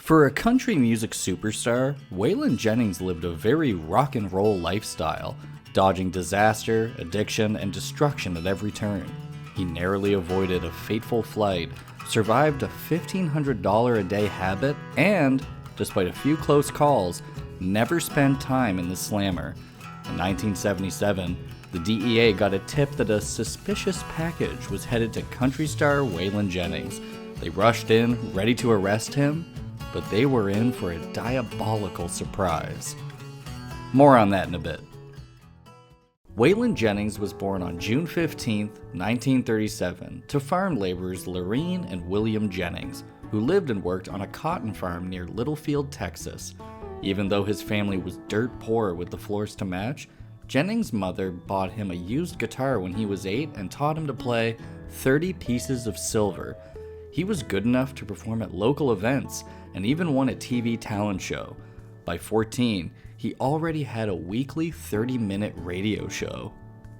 For a country music superstar, Waylon Jennings lived a very rock and roll lifestyle, dodging disaster, addiction, and destruction at every turn. He narrowly avoided a fateful flight, survived a $1,500 a day habit, and, despite a few close calls, never spent time in the slammer. In 1977, the DEA got a tip that a suspicious package was headed to country star Waylon Jennings. They rushed in, ready to arrest him, but they were in for a diabolical surprise. More on that in a bit. Waylon Jennings was born on June 15, 1937, to farm laborers Lorene and William Jennings, who lived and worked on a cotton farm near Littlefield, Texas. Even though his family was dirt poor with the floors to match, Jennings' mother bought him a used guitar when he was 8 and taught him to play 30 pieces of silver. He was good enough to perform at local events and even won a TV talent show. By 14, he already had a weekly 30-minute radio show.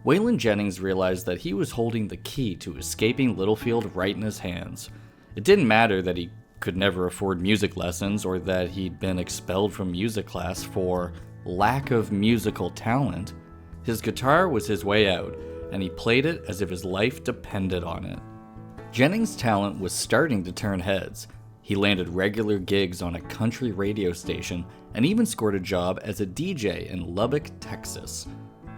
Waylon Jennings realized that he was holding the key to escaping Littlefield right in his hands. It didn't matter that he could never afford music lessons or that he'd been expelled from music class for lack of musical talent. His guitar was his way out, and he played it as if his life depended on it. Jennings' talent was starting to turn heads. He landed regular gigs on a country radio station and even scored a job as a DJ in Lubbock, Texas.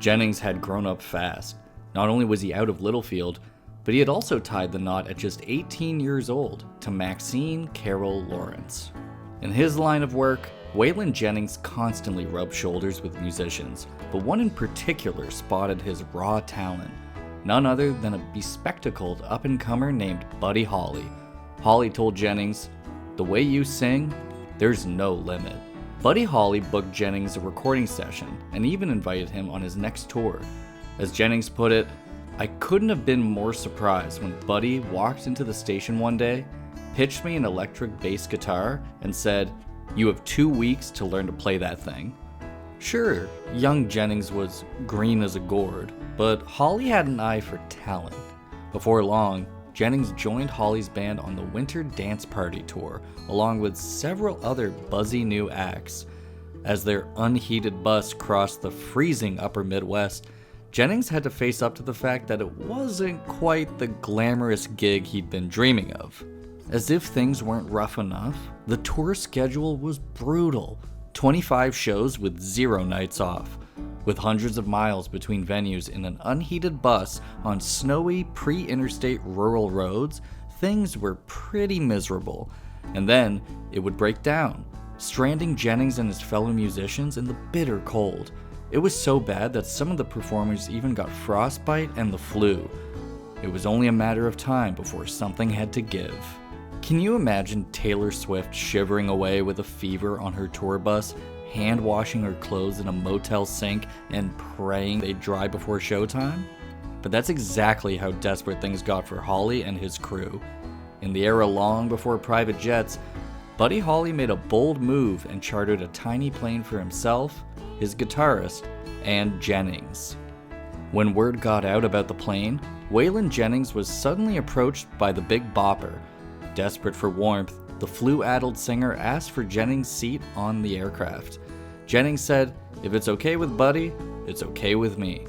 Jennings had grown up fast. Not only was he out of Littlefield, but he had also tied the knot at just 18 years old to Maxine Carroll Lawrence. In his line of work, Waylon Jennings constantly rubbed shoulders with musicians, but one in particular spotted his raw talent. None other than a bespectacled up-and-comer named Buddy Holly. Holly told Jennings, "The way you sing, there's no limit." Buddy Holly booked Jennings a recording session and even invited him on his next tour. As Jennings put it, "I couldn't have been more surprised when Buddy walked into the station one day, pitched me an electric bass guitar, and said, 'You have 2 weeks to learn to play that thing.'" Sure, young Jennings was green as a gourd, but Holly had an eye for talent. Before long, Jennings joined Holly's band on the Winter Dance Party tour, along with several other buzzy new acts. As their unheated bus crossed the freezing upper Midwest, Jennings had to face up to the fact that it wasn't quite the glamorous gig he'd been dreaming of. As if things weren't rough enough, the tour schedule was brutal. 25 shows with 0 nights off. With hundreds of miles between venues in an unheated bus on snowy, pre-interstate rural roads, things were pretty miserable. And then it would break down, stranding Jennings and his fellow musicians in the bitter cold. It was so bad that some of the performers even got frostbite and the flu. It was only a matter of time before something had to give. Can you imagine Taylor Swift shivering away with a fever on her tour bus, hand-washing her clothes in a motel sink, and praying they'd dry before showtime? But that's exactly how desperate things got for Holly and his crew. In the era long before private jets, Buddy Holly made a bold move and chartered a tiny plane for himself, his guitarist, and Jennings. When word got out about the plane, Waylon Jennings was suddenly approached by the Big Bopper. Desperate for warmth, the flu-addled singer asked for Jennings' seat on the aircraft. Jennings said, "If it's okay with Buddy, it's okay with me."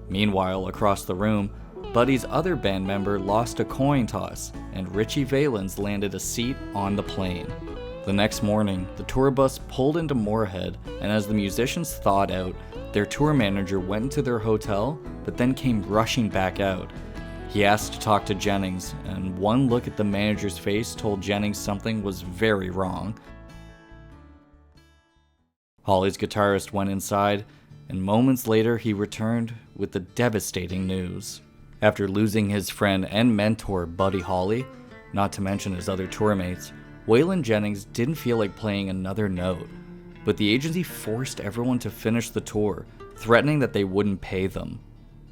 Meanwhile, across the room, Buddy's other band member lost a coin toss, and Richie Valens landed a seat on the plane. The next morning, the tour bus pulled into Moorhead, and as the musicians thawed out, their tour manager went into their hotel, but then came rushing back out. He asked to talk to Jennings, and one look at the manager's face told Jennings something was very wrong. Holly's guitarist went inside, and moments later he returned with the devastating news. After losing his friend and mentor Buddy Holly, not to mention his other tourmates, Waylon Jennings didn't feel like playing another note. But the agency forced everyone to finish the tour, threatening that they wouldn't pay them.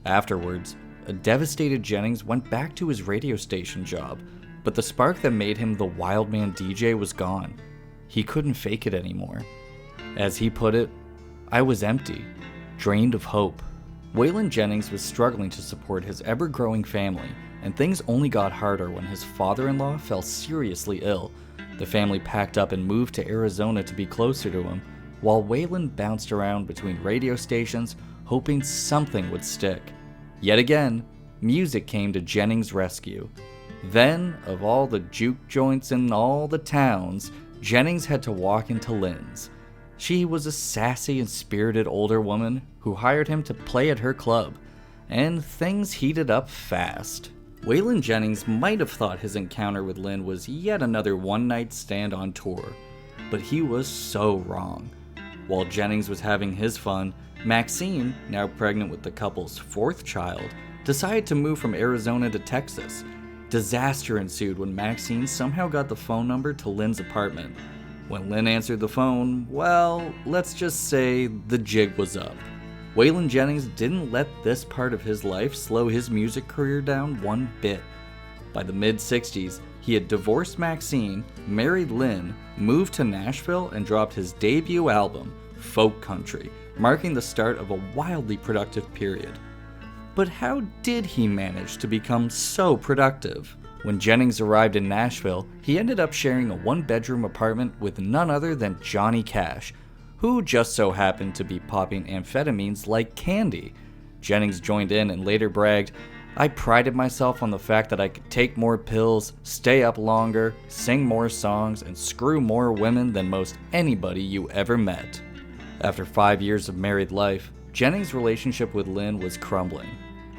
Afterwards, a devastated Jennings went back to his radio station job, but the spark that made him the Wildman DJ was gone. He couldn't fake it anymore. As he put it, "I was empty, drained of hope." Waylon Jennings was struggling to support his ever-growing family, and things only got harder when his father-in-law fell seriously ill. The family packed up and moved to Arizona to be closer to him, while Waylon bounced around between radio stations, hoping something would stick. Yet again, music came to Jennings' rescue. Then, of all the juke joints in all the towns, Jennings had to walk into Lynn's. She was a sassy and spirited older woman who hired him to play at her club, and things heated up fast. Waylon Jennings might have thought his encounter with Lynn was yet another one-night stand on tour, but he was so wrong. While Jennings was having his fun, Maxine, now pregnant with the couple's fourth child, decided to move from Arizona to Texas. Disaster ensued when Maxine somehow got the phone number to Lynn's apartment. When Lynn answered the phone, well, let's just say the jig was up. Waylon Jennings didn't let this part of his life slow his music career down one bit. By the mid-60s, he had divorced Maxine, married Lynn, moved to Nashville, and dropped his debut album, Folk Country, marking the start of a wildly productive period. But how did he manage to become so productive? When Jennings arrived in Nashville, he ended up sharing a one-bedroom apartment with none other than Johnny Cash, who just so happened to be popping amphetamines like candy. Jennings joined in and later bragged, "I prided myself on the fact that I could take more pills, stay up longer, sing more songs, and screw more women than most anybody you ever met." After 5 years of married life, Jennings' relationship with Lynn was crumbling,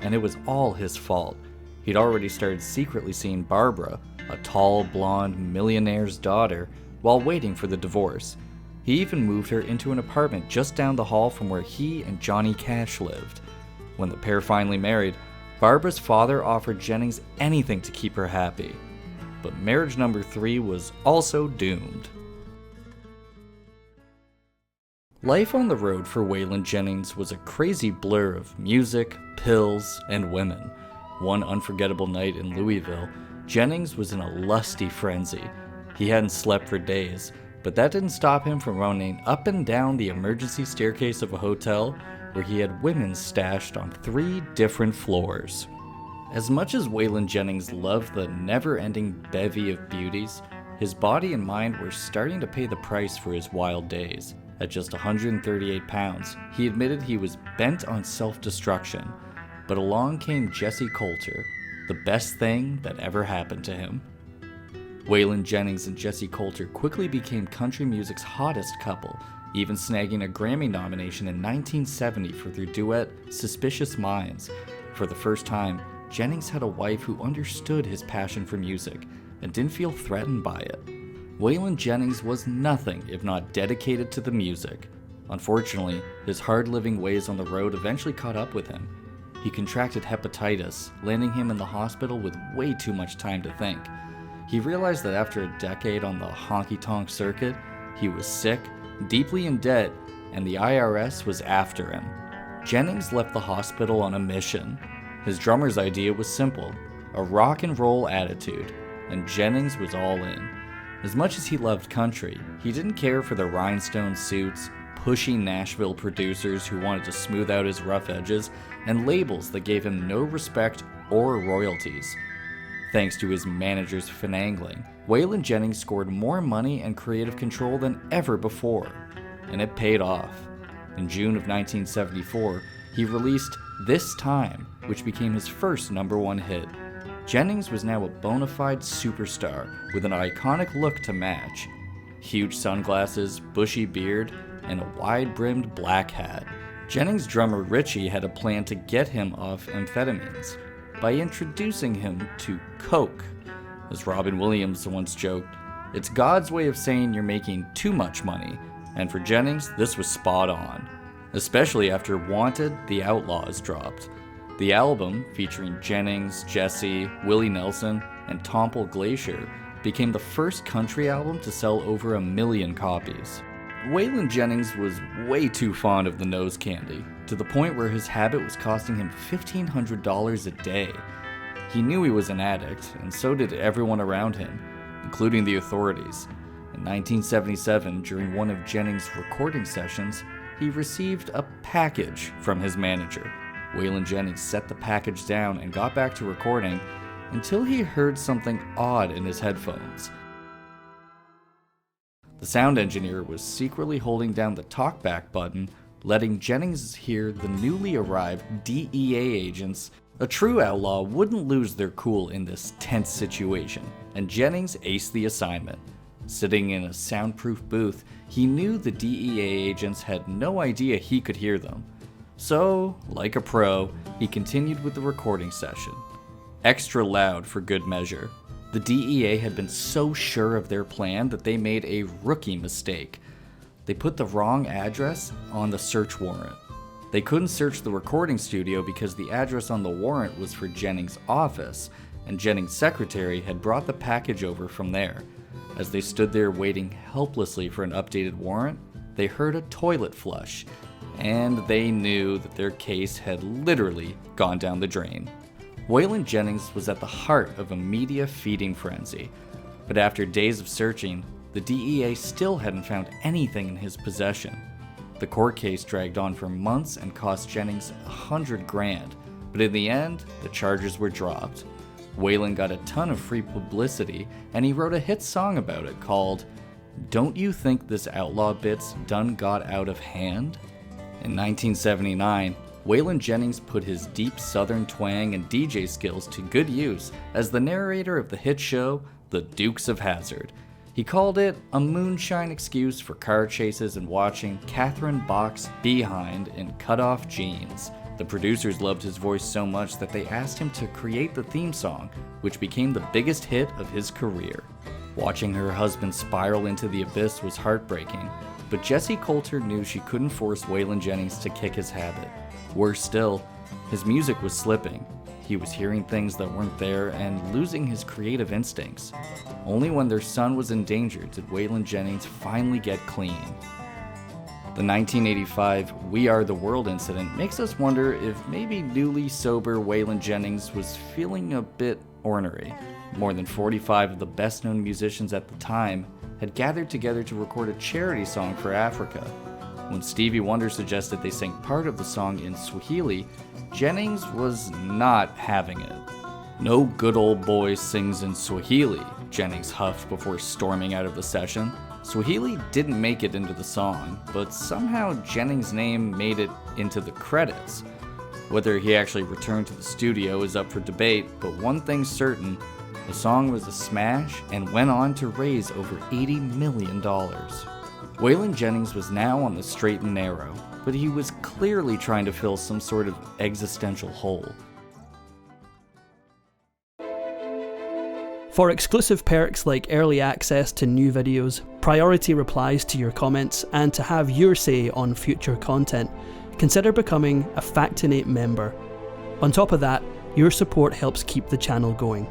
and it was all his fault. He'd already started secretly seeing Barbara, a tall, blonde millionaire's daughter, while waiting for the divorce. He even moved her into an apartment just down the hall from where he and Johnny Cash lived. When the pair finally married, Barbara's father offered Jennings anything to keep her happy. But marriage number 3 was also doomed. Life on the road for Waylon Jennings was a crazy blur of music, pills, and women. One unforgettable night in Louisville, Jennings was in a lusty frenzy. He hadn't slept for days, but that didn't stop him from running up and down the emergency staircase of a hotel where he had women stashed on 3 different floors. As much as Waylon Jennings loved the never-ending bevy of beauties, his body and mind were starting to pay the price for his wild days. At just 138 pounds, he admitted he was bent on self-destruction, but along came Jesse Coulter, the best thing that ever happened to him. Waylon Jennings and Jesse Coulter quickly became country music's hottest couple, even snagging a Grammy nomination in 1970 for their duet, Suspicious Minds. For the first time, Jennings had a wife who understood his passion for music and didn't feel threatened by it. Waylon Jennings was nothing if not dedicated to the music. Unfortunately, his hard-living ways on the road eventually caught up with him. He contracted hepatitis, landing him in the hospital with way too much time to think. He realized that after a decade on the honky-tonk circuit, he was sick, deeply in debt, and the IRS was after him. Jennings left the hospital on a mission. His drummer's idea was simple, a rock and roll attitude, and Jennings was all in. As much as he loved country, he didn't care for the rhinestone suits, pushy Nashville producers who wanted to smooth out his rough edges, and labels that gave him no respect or royalties. Thanks to his manager's finagling, Waylon Jennings scored more money and creative control than ever before, and it paid off. In June of 1974, he released This Time, which became his first #1 hit. Jennings was now a bona fide superstar with an iconic look to match. Huge sunglasses, bushy beard, and a wide-brimmed black hat. Jennings' drummer Richie had a plan to get him off amphetamines by introducing him to coke. As Robin Williams once joked, "It's God's way of saying you're making too much money," and for Jennings, this was spot on. Especially after Wanted, the Outlaws dropped. The album, featuring Jennings, Jesse, Willie Nelson, and Tomple Glacier, became the first country album to sell over 1 million copies. Waylon Jennings was way too fond of the nose candy, to the point where his habit was costing him $1,500 a day. He knew he was an addict, and so did everyone around him, including the authorities. In 1977, during one of Jennings' recording sessions, he received a package from his manager. Waylon Jennings set the package down and got back to recording until he heard something odd in his headphones. The sound engineer was secretly holding down the talkback button, letting Jennings hear the newly arrived DEA agents. A true outlaw wouldn't lose their cool in this tense situation, and Jennings aced the assignment. Sitting in a soundproof booth, he knew the DEA agents had no idea he could hear them. So, like a pro, he continued with the recording session. Extra loud for good measure. The DEA had been so sure of their plan that they made a rookie mistake. They put the wrong address on the search warrant. They couldn't search the recording studio because the address on the warrant was for Jennings' office, and Jennings' secretary had brought the package over from there. As they stood there waiting helplessly for an updated warrant, they heard a toilet flush, and they knew that their case had literally gone down the drain. Waylon Jennings was at the heart of a media feeding frenzy, but after days of searching, the DEA still hadn't found anything in his possession. The court case dragged on for months and cost Jennings $100,000, but in the end, the charges were dropped. Waylon got a ton of free publicity, and he wrote a hit song about it called "Don't You Think This Outlaw Bit's Done Got Out of Hand?" In 1979, Waylon Jennings put his deep southern twang and DJ skills to good use as the narrator of the hit show, The Dukes of Hazzard. He called it a moonshine excuse for car chases and watching Catherine Bach's Behind in cut-off jeans. The producers loved his voice so much that they asked him to create the theme song, which became the biggest hit of his career. Watching her husband spiral into the abyss was heartbreaking, but Jessie Coulter knew she couldn't force Waylon Jennings to kick his habit. Worse still, his music was slipping. He was hearing things that weren't there and losing his creative instincts. Only when their son was in danger did Waylon Jennings finally get clean. The 1985 We Are the World incident makes us wonder if maybe newly sober Waylon Jennings was feeling a bit ornery. More than 45 of the best-known musicians at the time had gathered together to record a charity song for Africa. When Stevie Wonder suggested they sing part of the song in Swahili, Jennings was not having it. "No good old boy sings in Swahili," Jennings huffed before storming out of the session. Swahili didn't make it into the song, but somehow Jennings' name made it into the credits. Whether he actually returned to the studio is up for debate, but one thing's certain, the song was a smash and went on to raise over $80 million. Waylon Jennings was now on the straight and narrow, but he was clearly trying to fill some sort of existential hole. For exclusive perks like early access to new videos, priority replies to your comments, and to have your say on future content, consider becoming a Factinate member. On top of that, your support helps keep the channel going.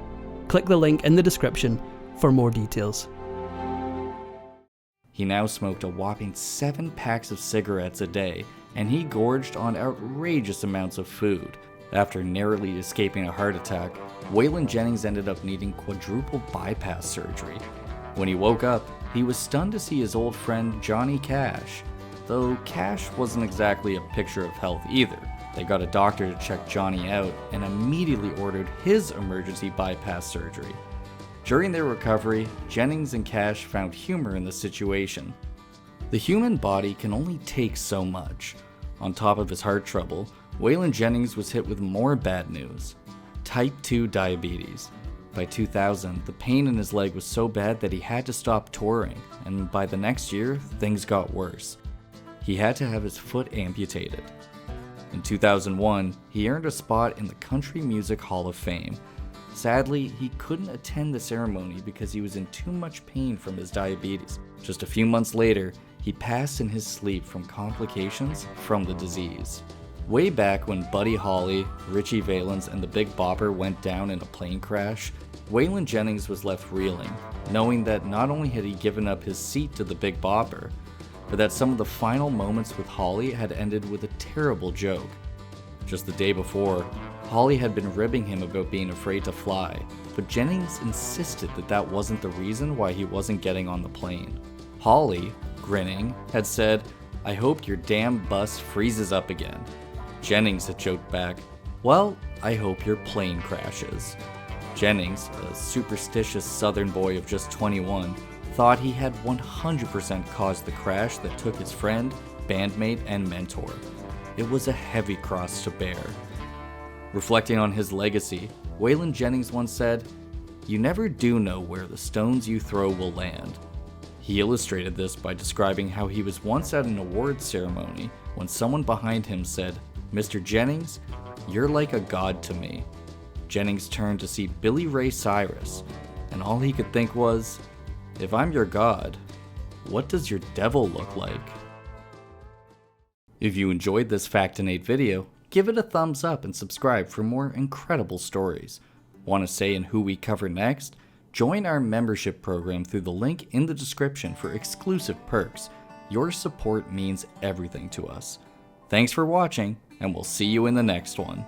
Click the link in the description for more details. He now smoked a whopping 7 packs of cigarettes a day, and he gorged on outrageous amounts of food. After narrowly escaping a heart attack, Waylon Jennings ended up needing quadruple bypass surgery. When he woke up, he was stunned to see his old friend Johnny Cash. Though Cash wasn't exactly a picture of health either. They got a doctor to check Johnny out and immediately ordered his emergency bypass surgery. During their recovery, Jennings and Cash found humor in the situation. The human body can only take so much. On top of his heart trouble, Waylon Jennings was hit with more bad news: type 2 diabetes. By 2000, the pain in his leg was so bad that he had to stop touring, and by the next year, things got worse. He had to have his foot amputated. In 2001, he earned a spot in the Country Music Hall of Fame. Sadly, he couldn't attend the ceremony because he was in too much pain from his diabetes. Just a few months later, he passed in his sleep from complications from the disease. Way back when Buddy Holly, Richie Valens, and the Big Bopper went down in a plane crash, Waylon Jennings was left reeling, knowing that not only had he given up his seat to the Big Bopper, but that some of the final moments with Holly had ended with a terrible joke. Just the day before, Holly had been ribbing him about being afraid to fly, but Jennings insisted that that wasn't the reason why he wasn't getting on the plane. Holly, grinning, had said, "I hope your damn bus freezes up again." Jennings had joked back, "Well, I hope your plane crashes." Jennings, a superstitious southern boy of just 21, thought he had 100% caused the crash that took his friend, bandmate, and mentor. It was a heavy cross to bear. Reflecting on his legacy, Waylon Jennings once said, "You never do know where the stones you throw will land." He illustrated this by describing how he was once at an awards ceremony when someone behind him said, "Mr. Jennings, you're like a god to me." Jennings turned to see Billy Ray Cyrus, and all he could think was, "If I'm your god, what does your devil look like?" If you enjoyed this Factinate video, give it a thumbs up and subscribe for more incredible stories. Want a say in who we cover next? Join our membership program through the link in the description for exclusive perks. Your support means everything to us. Thanks for watching, and we'll see you in the next one.